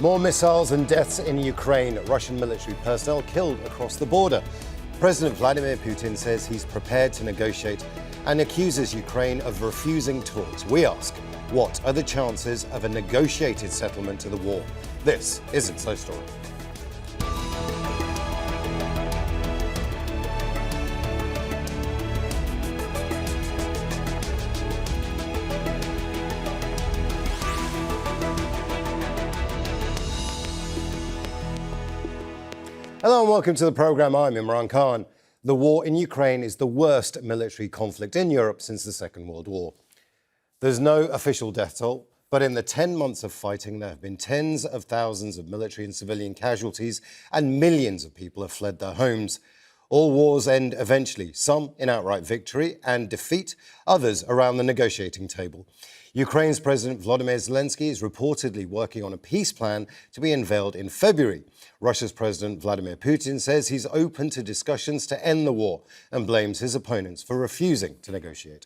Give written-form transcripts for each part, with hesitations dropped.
More missiles and deaths in Ukraine. Russian military personnel killed across the border. President Vladimir Putin says he's prepared to negotiate and accuses Ukraine of refusing talks. We ask, what are the chances of a negotiated settlement to the war? This is It's So Story. Hello and welcome to the programme. I'm Imran Khan. The war in Ukraine is the worst military conflict in Europe since the Second World War. There's no official death toll, but in the 10 months of fighting, there have been tens of thousands of military and civilian casualties, and millions of people have fled their homes. All wars end eventually, some in outright victory and defeat, others around the negotiating table. Ukraine's President Volodomyr Zelenskyy is reportedly working on a peace plan to be unveiled in February. Russia's President Vladimir Putin says he's open to discussions to end the war and blames his opponents for refusing to negotiate.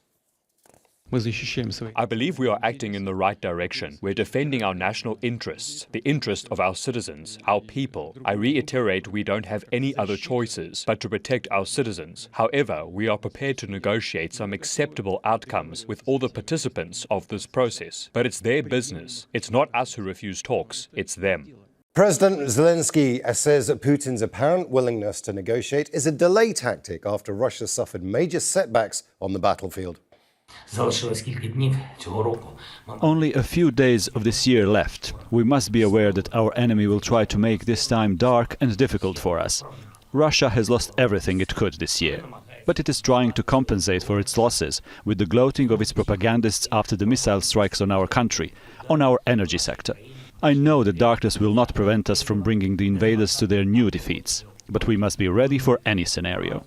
I believe we are acting in the right direction. We're defending our national interests, the interest of our citizens, our people. I reiterate, we don't have any other choices but to protect our citizens. However, we are prepared to negotiate some acceptable outcomes with all the participants of this process. But it's their business. It's not us who refuse talks, it's them. President Zelenskyy says that Putin's apparent willingness to negotiate is a delay tactic after Russia suffered major setbacks on the battlefield. Only a few days of this year left. We must be aware that our enemy will try to make this time dark and difficult for us. Russia has lost everything it could this year, but it is trying to compensate for its losses with the gloating of its propagandists after the missile strikes on our country, on our energy sector. I know that darkness will not prevent us from bringing the invaders to their new defeats, but we must be ready for any scenario.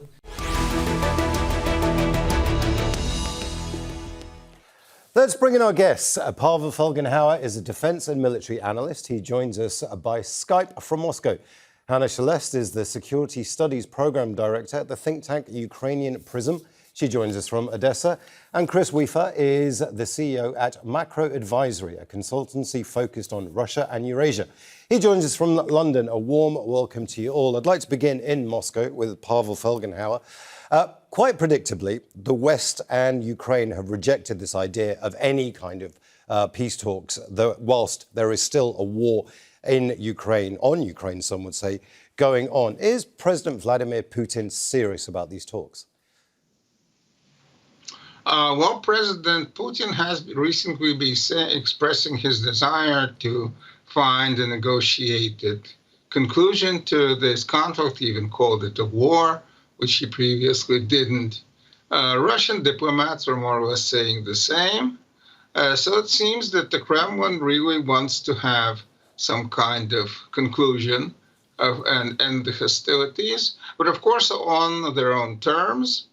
Let's bring in our guests. Pavel Felgenhauer is a defense and military analyst. He joins us by Skype from Moscow. Hanna Shelest is the Security Studies Program Director at the think tank Ukrainian Prism. She joins us from Odessa. And Chris Weafer is the CEO at Macro Advisory, a consultancy focused on Russia and Eurasia. He joins us from London. A warm welcome to you all. I'd like to begin in Moscow with Pavel Felgenhauer. Quite predictably, the West and Ukraine have rejected this idea of any kind of peace talks, whilst there is still a war in Ukraine, on Ukraine, some would say, going on. Is President Vladimir Putin serious about these talks? Well, President Putin has recently been expressing his desire to find a negotiated conclusion to this conflict, he even called it a war, which he previously didn't. Russian diplomats are more or less saying the same. So it seems that the Kremlin really wants to have some kind of conclusion and end the hostilities, but of course on their own terms.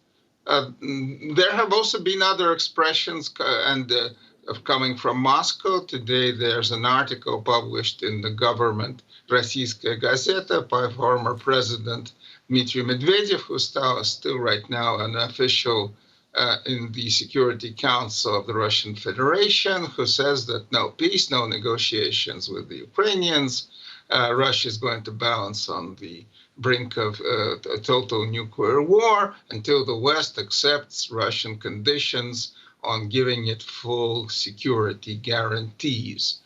There have also been other expressions coming from Moscow. Today there's an article published in the government Российская газета by former President Dmitry Medvedev, who's still right now an official in the Security Council of the Russian Federation, who says that no peace, no negotiations with the Ukrainians. Russia is going to balance on the brink of a total nuclear war until the West accepts Russian conditions on giving it full security guarantees.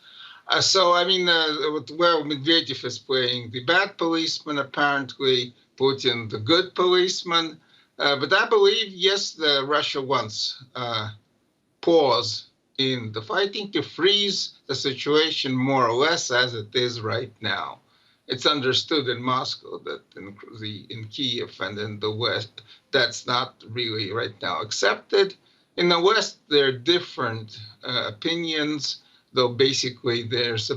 Medvedev is playing the bad policeman, apparently, Putin the good policeman. But I believe, yes, Russia wants pause in the fighting to freeze the situation more or less as it is right now. It's understood in Moscow that in Kiev and in the West, that's not really right now accepted. In the West, there are different opinions, though basically there's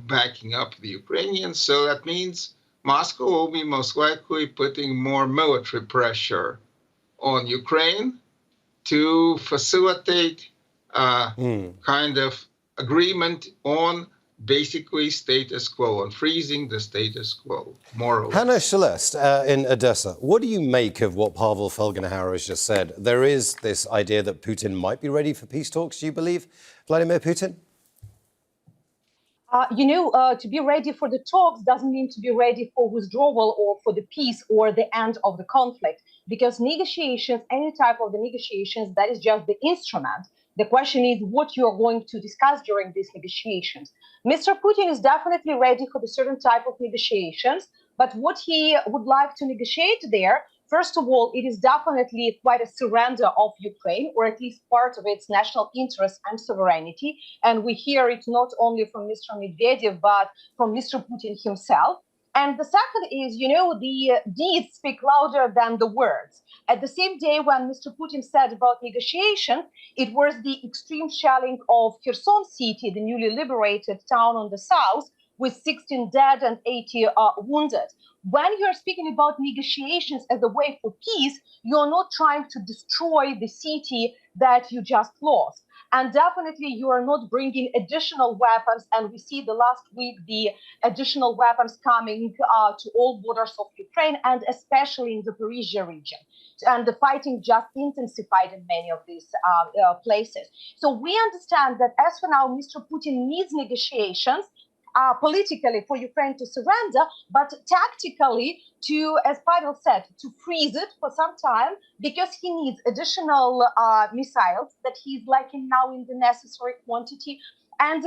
backing up the Ukrainians. So that means Moscow will be most likely putting more military pressure on Ukraine to facilitate kind of agreement on basically status quo, on freezing the status quo, more or less. Hanna Shelest in Odessa, what do you make of what Pavel Felgenhauer has just said? There is this idea that Putin might be ready for peace talks. Do you believe Vladimir Putin? To be ready for the talks doesn't mean to be ready for withdrawal or for the peace or the end of the conflict, because negotiations, any type of the negotiations, that is just the instrument. The question is what you are going to discuss during these negotiations. Mr. Putin is definitely ready for the certain type of negotiations, but what he would like to negotiate there, first of all, it is definitely quite a surrender of Ukraine, or at least part of its national interest and sovereignty. And we hear it not only from Mr. Medvedev, but from Mr. Putin himself. And the second is, the deeds speak louder than the words. At the same day when Mr. Putin said about negotiation, it was the extreme shelling of Kherson city, the newly liberated town on the south, with 16 dead and 80 wounded. When you're speaking about negotiations as a way for peace, you're not trying to destroy the city that you just lost. And definitely you are not bringing additional weapons. And we see the last week the additional weapons coming to all borders of Ukraine, and especially in the Zaporizhia region. And the fighting just intensified in many of these places. So we understand that as for now, Mr. Putin needs negotiations politically for Ukraine to surrender, but tactically to, as Pavel said, to freeze it for some time, because he needs additional missiles that he's lacking now in the necessary quantity, and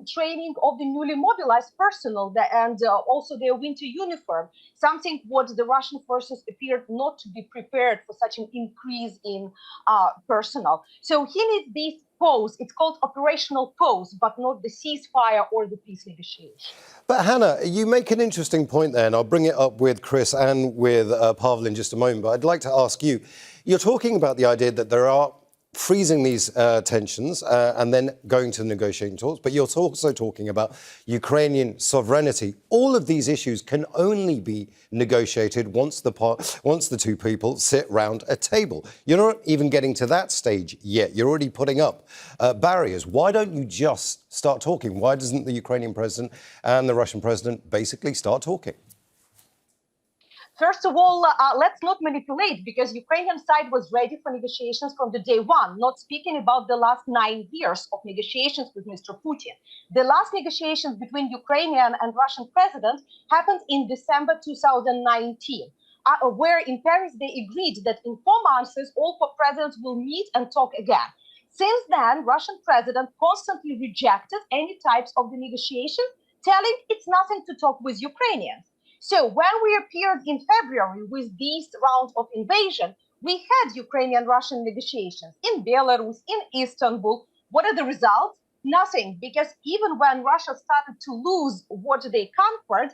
training of the newly mobilized personnel, and also their winter uniform, something what the Russian forces appeared not to be prepared for such an increase in personnel. So he needs this pause. It's called operational pause, but not the ceasefire or the peace negotiation. But Hanna, you make an interesting point there, and I'll bring it up with Chris and with Pavel in just a moment. But I'd like to ask you, you're talking about the idea that there are freezing these tensions and then going to the negotiating talks, but you're also talking about Ukrainian sovereignty. All of these issues can only be negotiated once the two people sit round a table. You're not even getting to that stage yet. You're already putting up barriers. Why don't you just start talking? Why doesn't the Ukrainian president and the Russian president basically start talking? First of all, let's not manipulate, because Ukrainian side was ready for negotiations from the day one, not speaking about the last 9 years of negotiations with Mr. Putin. The last negotiations between Ukrainian and Russian president happened in December 2019, where in Paris they agreed that in 4 months all 4 presidents will meet and talk again. Since then, Russian president constantly rejected any types of the negotiation, telling it's nothing to talk with Ukrainians. So when we appeared in February with this round of invasion, we had Ukrainian-Russian negotiations in Belarus, in Istanbul. What are the results? Nothing, because even when Russia started to lose what they conquered,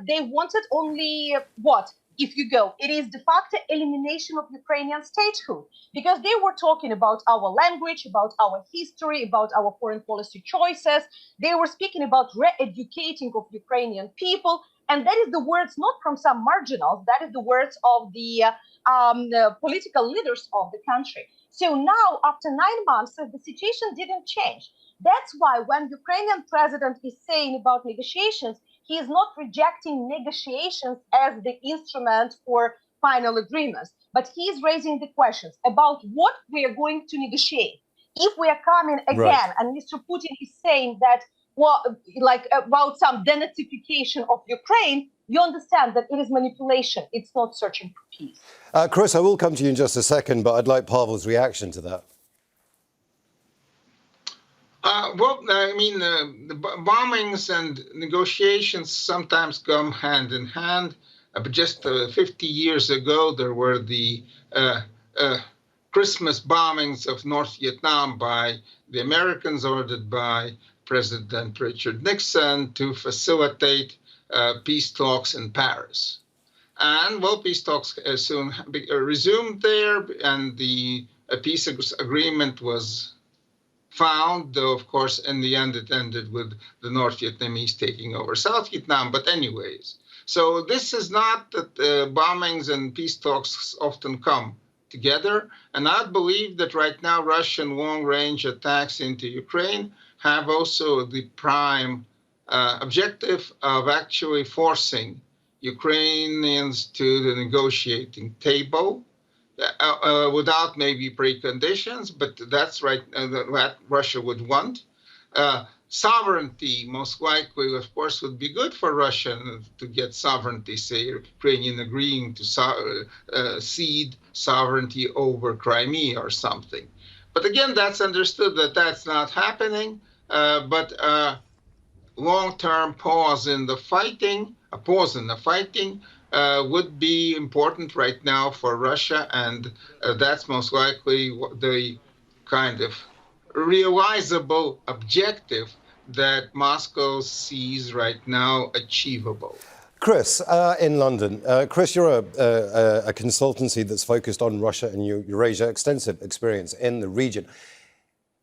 they wanted only what? If you go, it is de facto elimination of Ukrainian statehood, because they were talking about our language, about our history, about our foreign policy choices. They were speaking about re-educating of Ukrainian people. And that is the words not from some marginals, that is the words of the political leaders of the country. So now, after 9 months, the situation didn't change. That's why when Ukrainian president is saying about negotiations, he is not rejecting negotiations as the instrument for final agreements, but he is raising the questions about what we are going to negotiate. If we are coming again, and Mr. Putin is saying that, well, like about some denazification of Ukraine, you understand that it is manipulation. It's not searching for peace. Chris, I will come to you in just a second, but I'd like Pavel's reaction to that. The bombings and negotiations sometimes come hand in hand. But just 50 years ago, there were the Christmas bombings of North Vietnam by the Americans, ordered by President Richard Nixon to facilitate peace talks in Paris. And, well, peace talks soon resumed there, and the peace agreement was found, though, of course, in the end it ended with the North Vietnamese taking over South Vietnam. But anyways, so this is not that bombings and peace talks often come together. And I believe that right now Russian long-range attacks into Ukraine have also the prime objective of actually forcing Ukrainians to the negotiating table without maybe preconditions, but that's right what Russia would want. sovereignty, most likely, of course, would be good for Russia to get sovereignty, say, Ukrainian agreeing to cede sovereignty over Crimea or something. But again, that's understood that that's not happening, but long-term pause in the fighting, would be important right now for Russia, and that's most likely the kind of realizable objective that Moscow sees right now achievable. Chris, in London. Chris, you're a consultancy that's focused on Russia and Eurasia, extensive experience in the region.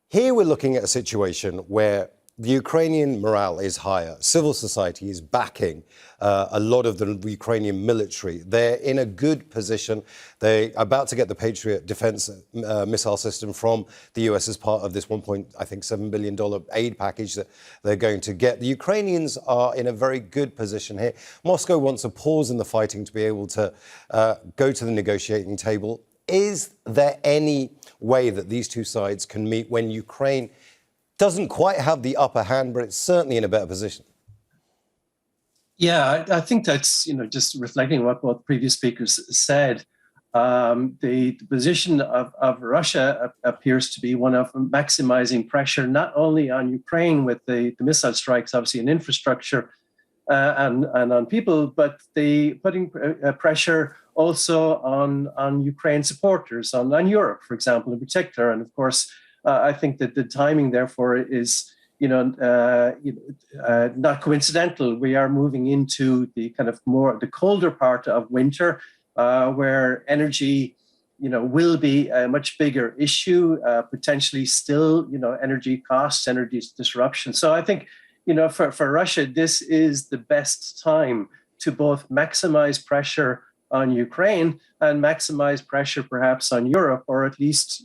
Here we're looking at a situation where the Ukrainian morale is higher. Civil society is backing a lot of the Ukrainian military. They're in a good position. They're about to get the Patriot defense missile system from the US as part of this $1.7 billion aid package that they're going to get. The Ukrainians are in a very good position here. Moscow wants a pause in the fighting to be able to go to the negotiating table. Is there any way that these two sides can meet when Ukraine doesn't quite have the upper hand, but it's certainly in a better position? Yeah, I think that's, just reflecting what both previous speakers said. The position of Russia appears to be one of maximizing pressure, not only on Ukraine with the missile strikes, obviously in infrastructure and on people, but putting pressure also on Ukraine supporters, on Europe, for example, in particular. And of course, I think that the timing, therefore, is not coincidental. We are moving into the kind of the colder part of winter, where energy, will be a much bigger issue. Potentially, still, energy costs, energy disruption. So I think, for Russia, this is the best time to both maximize pressure on Ukraine and maximize pressure perhaps on Europe, or at least,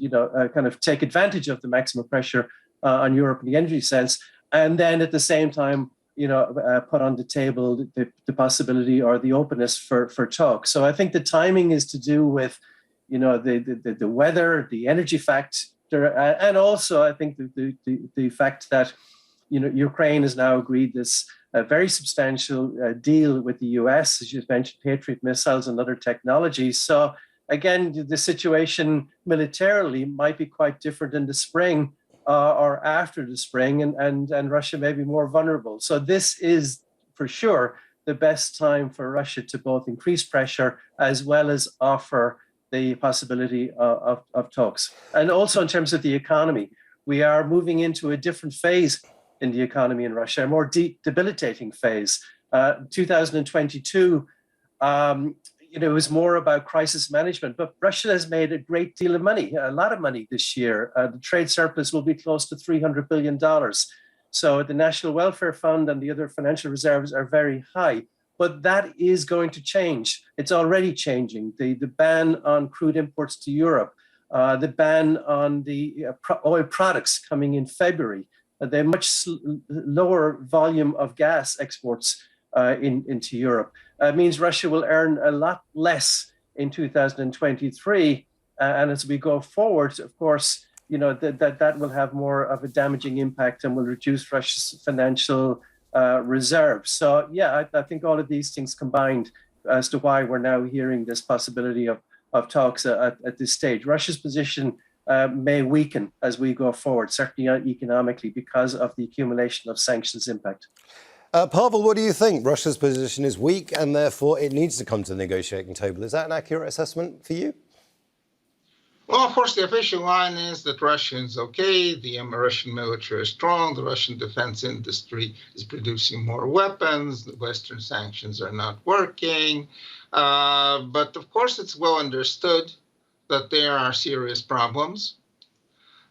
kind of take advantage of the maximum pressure on Europe in the energy sense. And then at the same time, put on the table the possibility or the openness for talk. So I think the timing is to do with, the weather, the energy factor, and also I think the fact that, Ukraine has now agreed this a very substantial deal with the US, as you mentioned, Patriot missiles and other technologies. So again, the situation militarily might be quite different in the spring or after the spring, and Russia may be more vulnerable. So this is for sure the best time for Russia to both increase pressure as well as offer the possibility of talks. And also in terms of the economy, we are moving into a different phase in the economy in Russia, a more debilitating phase. 2022, it was more about crisis management, but Russia has made a great deal of money, a lot of money this year. The trade surplus will be close to $300 billion. So the National Welfare Fund and the other financial reserves are very high, but that is going to change. It's already changing. The ban on crude imports to Europe, the ban on the oil products coming in February, the much lower volume of gas exports into Europe means Russia will earn a lot less in 2023. And as we go forward, of course, that will have more of a damaging impact and will reduce Russia's financial reserves. So, yeah, I think all of these things combined as to why we're now hearing this possibility of talks at this stage. Russia's position may weaken as we go forward, certainly economically, because of the accumulation of sanctions impact. Pavel, what do you think? Russia's position is weak and therefore it needs to come to the negotiating table. Is that an accurate assessment for you? Well, of course, the official line is that Russia is okay, the Russian military is strong, the Russian defense industry is producing more weapons, the Western sanctions are not working. But of course, it's well understood that there are serious problems,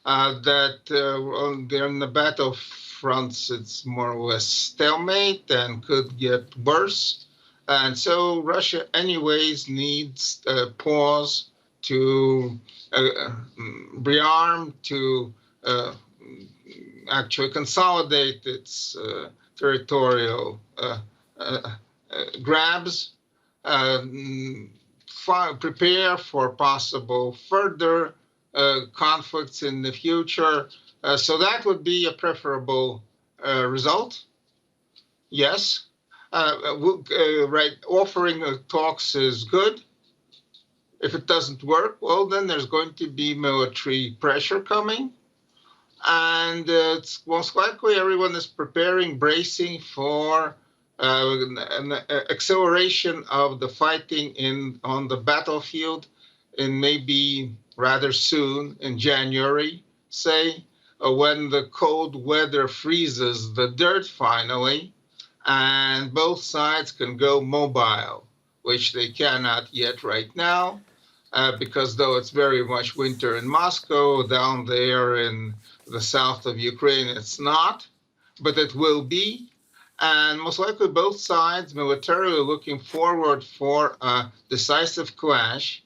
that they're in the battlefronts, it's more or less stalemate and could get worse. And so Russia anyways needs a pause to rearm, to actually consolidate its territorial grabs, prepare for possible further conflicts in the future. So that would be a preferable result? Yes. Right, offering talks is good. If it doesn't work, well, then there's going to be military pressure coming. And it's most likely everyone is preparing, bracing for an acceleration of the fighting on the battlefield in maybe rather soon, in January, say, when the cold weather freezes the dirt finally, and both sides can go mobile, which they cannot yet right now, because though it's very much winter in Moscow, down there in the south of Ukraine, it's not, but it will be. And most likely both sides militarily looking forward for a decisive clash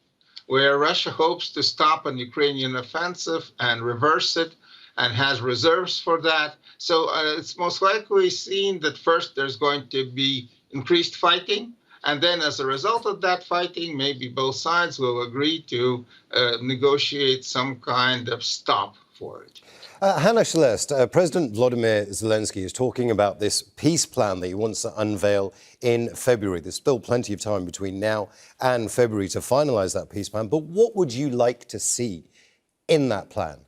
where Russia hopes to stop an Ukrainian offensive and reverse it and has reserves for that. So it's most likely seen that first there's going to be increased fighting. And then as a result of that fighting, maybe both sides will agree to negotiate some kind of stop for it. Hanna, Shelest, President Vladimir Zelenskyy is talking about this peace plan that he wants to unveil in February. There's still plenty of time between now and February to finalize that peace plan. But what would you like to see in that plan?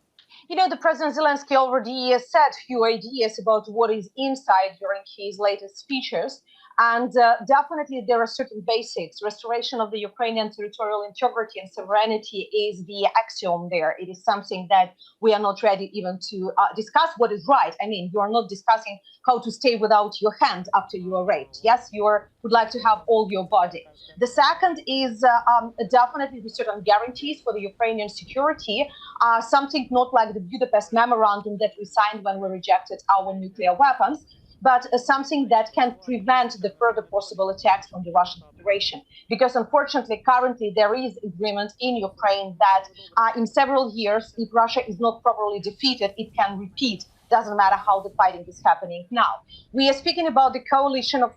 You know, the President Zelenskyy already said a few ideas about what is inside during his latest speeches. And definitely there are certain basics. Restoration of the Ukrainian territorial integrity and sovereignty is the axiom there. It is something that we are not ready even to discuss what is right. I mean, you are not discussing how to stay without your hand after you are raped. Yes, you would like to have all your body. The second is definitely the certain guarantees for the Ukrainian security, something not like the Budapest Memorandum that we signed when we rejected our nuclear weapons, but something that can prevent the further possible attacks from the Russian Federation. Because unfortunately, currently there is agreement in Ukraine that in several years, if Russia is not properly defeated, it can repeat. Doesn't matter how the fighting is happening now. We are speaking about the coalition of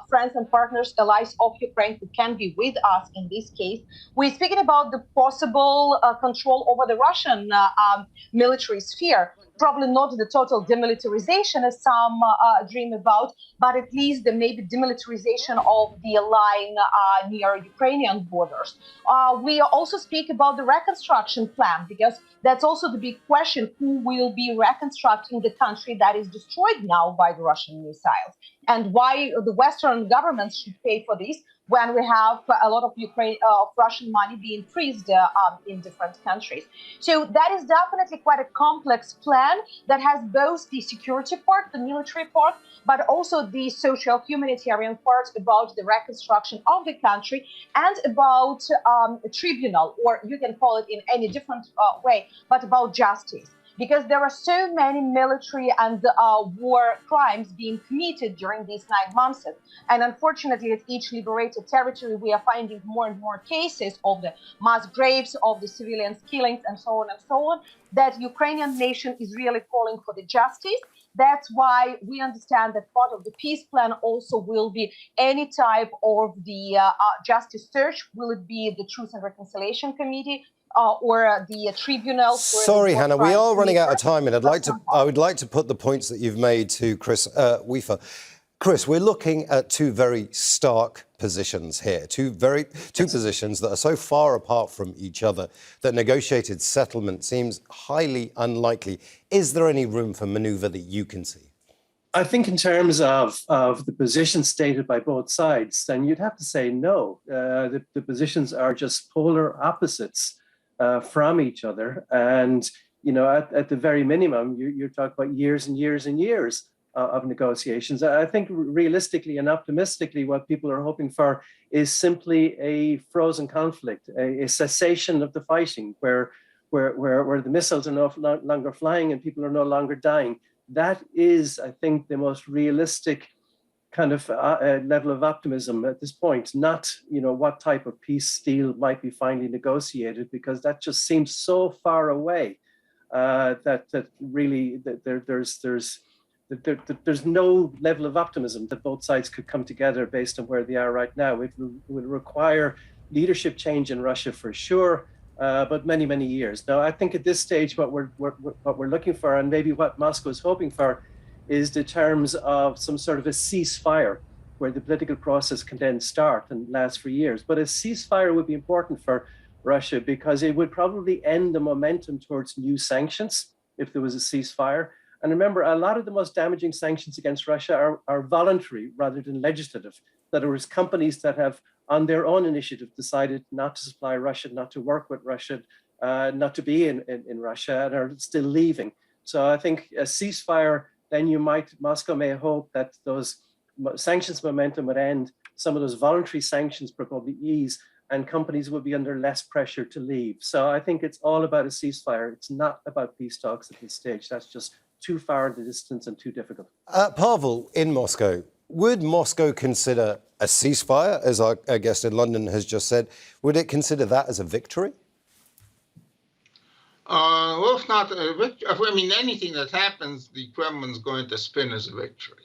friends and partners, allies of Ukraine who can be with us in this case. We're speaking about the possible control over the Russian military sphere. Probably not the total demilitarization as some dream about, but at least the maybe demilitarization of the line near Ukrainian borders. We also speak about the reconstruction plan, because that's also the big question: who will be reconstructing the country that is destroyed now by the Russian missiles, and why the Western governments should pay for this when we have a lot of Russian money being freezed in different countries. So that is definitely quite a complex plan that has both the security part, the military part, but also the social humanitarian part about the reconstruction of the country and about a tribunal, or you can call it in any different way, but about justice. Because there are so many military and war crimes being committed during these 9 months. And unfortunately, at each liberated territory, we are finding more and more cases of the mass graves, of the civilians killings, and so on, that Ukrainian nation is really calling for the justice. That's why we understand that part of the peace plan also will be any type of the justice search. Will it be the Truth and Reconciliation Committee? Or the tribunal. Sorry, Hanna, we are running out of time, and I would like to put the points that you've made to Chris Weafer. Chris, we're looking at two very stark positions here, two positions that are so far apart from each other that negotiated settlement seems highly unlikely. Is there any room for manoeuvre that you can see? I think in terms of the positions stated by both sides, then you'd have to say no. The positions are just polar opposites from each other. And, you know, at the very minimum, you're talking about years and years and years of negotiations. I think realistically and optimistically, what people are hoping for is simply a frozen conflict, a cessation of the fighting where the missiles are no longer flying and people are no longer dying. That is, I think, the most realistic kind of level of optimism at this point, not, you know, what type of peace deal might be finally negotiated, because that just seems so far away that really there's no level of optimism that both sides could come together based on where they are right now. It will require leadership change in Russia for sure, but many, many years. Now, I think at this stage, what we're looking for, and maybe what Moscow is hoping for, is the terms of some sort of a ceasefire where the political process can then start and last for years. But a ceasefire would be important for Russia because it would probably end the momentum towards new sanctions if there was a ceasefire. And remember, a lot of the most damaging sanctions against Russia are voluntary rather than legislative. In other words, companies that have on their own initiative decided not to supply Russia, not to work with Russia, not to be in Russia, and are still leaving. So I think a ceasefire, then Moscow may hope that those sanctions momentum would end, some of those voluntary sanctions probably ease, and companies will be under less pressure to leave. So I think it's all about a ceasefire. It's not about peace talks at this stage. That's just too far in the distance and too difficult. Pavel, in Moscow, would Moscow consider a ceasefire, as our guest in London has just said, would it consider that as a victory? Well, if not a victory, I mean, anything that happens, the Kremlin's going to spin as a victory.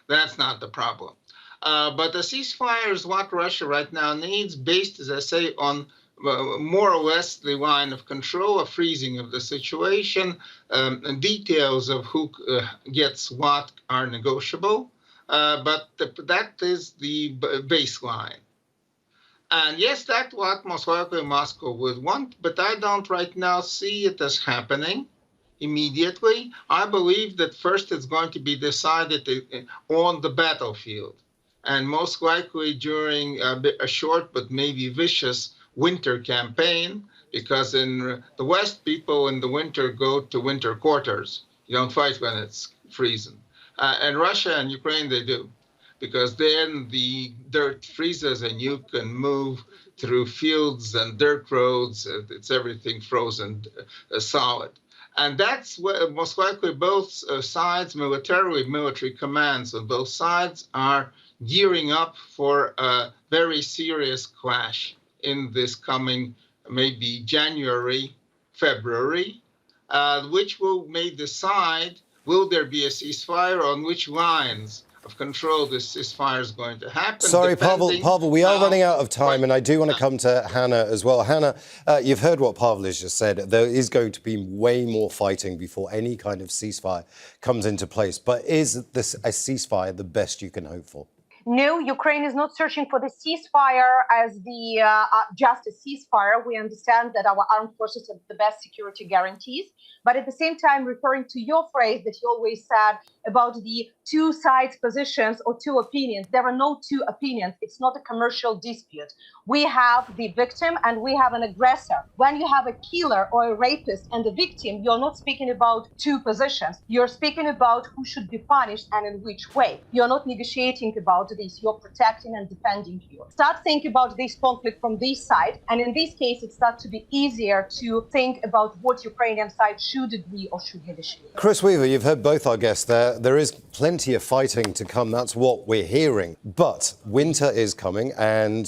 That's not the problem. But a ceasefire is what Russia right now needs, based, as I say, on more or less the line of control, a freezing of the situation, and details of who gets what are negotiable. But that is the baseline. And yes, that's what most likely Moscow would want, but I don't right now see it as happening immediately. I believe that first it's going to be decided on the battlefield, and most likely during a short but maybe vicious winter campaign, because in the West, people in the winter go to winter quarters. You don't fight when it's freezing. And Russia and Ukraine, they do, because then the dirt freezes and you can move through fields and dirt roads. It's everything frozen solid. And that's where most likely both sides, military commands on both sides are gearing up for a very serious clash in this coming maybe January, February, which may decide, will there be a ceasefire, on which lines of control this ceasefire is going to happen. Sorry, Pavel, we are running out of time, and I do want to come to Hanna as well. Hanna, you've heard what Pavel has just said. There is going to be way more fighting before any kind of ceasefire comes into place. But is this a ceasefire the best you can hope for? No, Ukraine is not searching for the ceasefire as just a ceasefire. We understand that our armed forces have the best security guarantees. But at the same time, referring to your phrase that you always said about the two sides' positions or two opinions, there are no two opinions. It's not a commercial dispute. We have the victim and we have an aggressor. When you have a killer or a rapist and a victim, you're not speaking about two positions. You're speaking about who should be punished and in which way. You're not negotiating about this. You're protecting and defending you. Start thinking about this conflict from this side. And in this case, it starts to be easier to think about what Ukrainian side should agree or should negotiate. Chris Weaver, you've heard both our guests there. There is plenty of fighting to come. That's what we're hearing. But winter is coming, and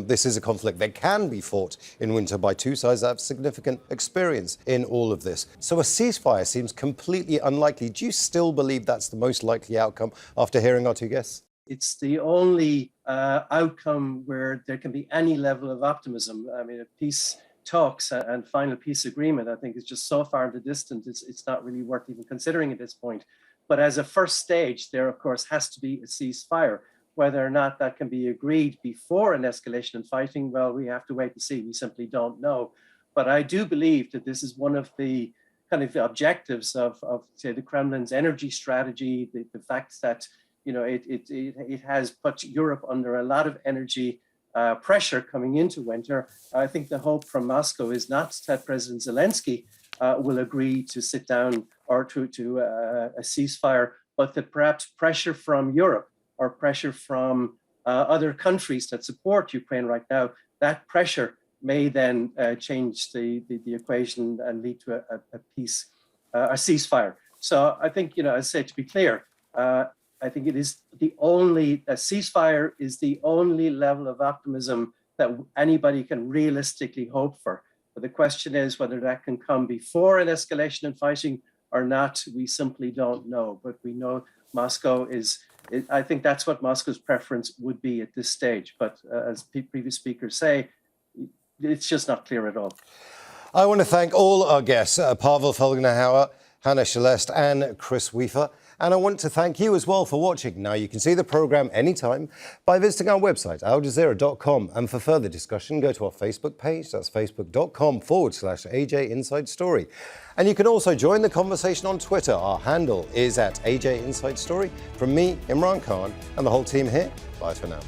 this is a conflict that can be fought in winter by two sides that have significant experience in all of this. So a ceasefire seems completely unlikely. Do you still believe that's the most likely outcome after hearing our two guests? It's the only outcome where there can be any level of optimism. I mean, peace talks and final peace agreement, I think, is just so far in the distance, it's not really worth even considering at this point. But as a first stage, there, of course, has to be a ceasefire. Whether or not that can be agreed before an escalation in fighting, well, we have to wait and see. We simply don't know. But I do believe that this is one of the kind of objectives of say, the Kremlin's energy strategy, the fact that, you know, it has put Europe under a lot of energy pressure coming into winter. I think the hope from Moscow is not that President Zelenskyy will agree to sit down or to a ceasefire, but that perhaps pressure from Europe or pressure from other countries that support Ukraine right now, that pressure may then change the equation and lead to a peace, a ceasefire. So I think, you know, as I said, to be clear, I think it is a ceasefire is the only level of optimism that anybody can realistically hope for. But the question is whether that can come before an escalation in fighting or not. We simply don't know. But we know Moscow I think that's what Moscow's preference would be at this stage. But as previous speakers say, it's just not clear at all. I want to thank all our guests, Pavel Felgenhauer, Hanna, Shelest and Chris Weafer. And I want to thank you as well for watching. Now, you can see the programme anytime by visiting our website, aljazeera.com. And for further discussion, go to our Facebook page. That's facebook.com/AJ Inside Story. And you can also join the conversation on Twitter. Our handle is @AJ Inside Story. From me, Imran Khan, and the whole team here, bye for now.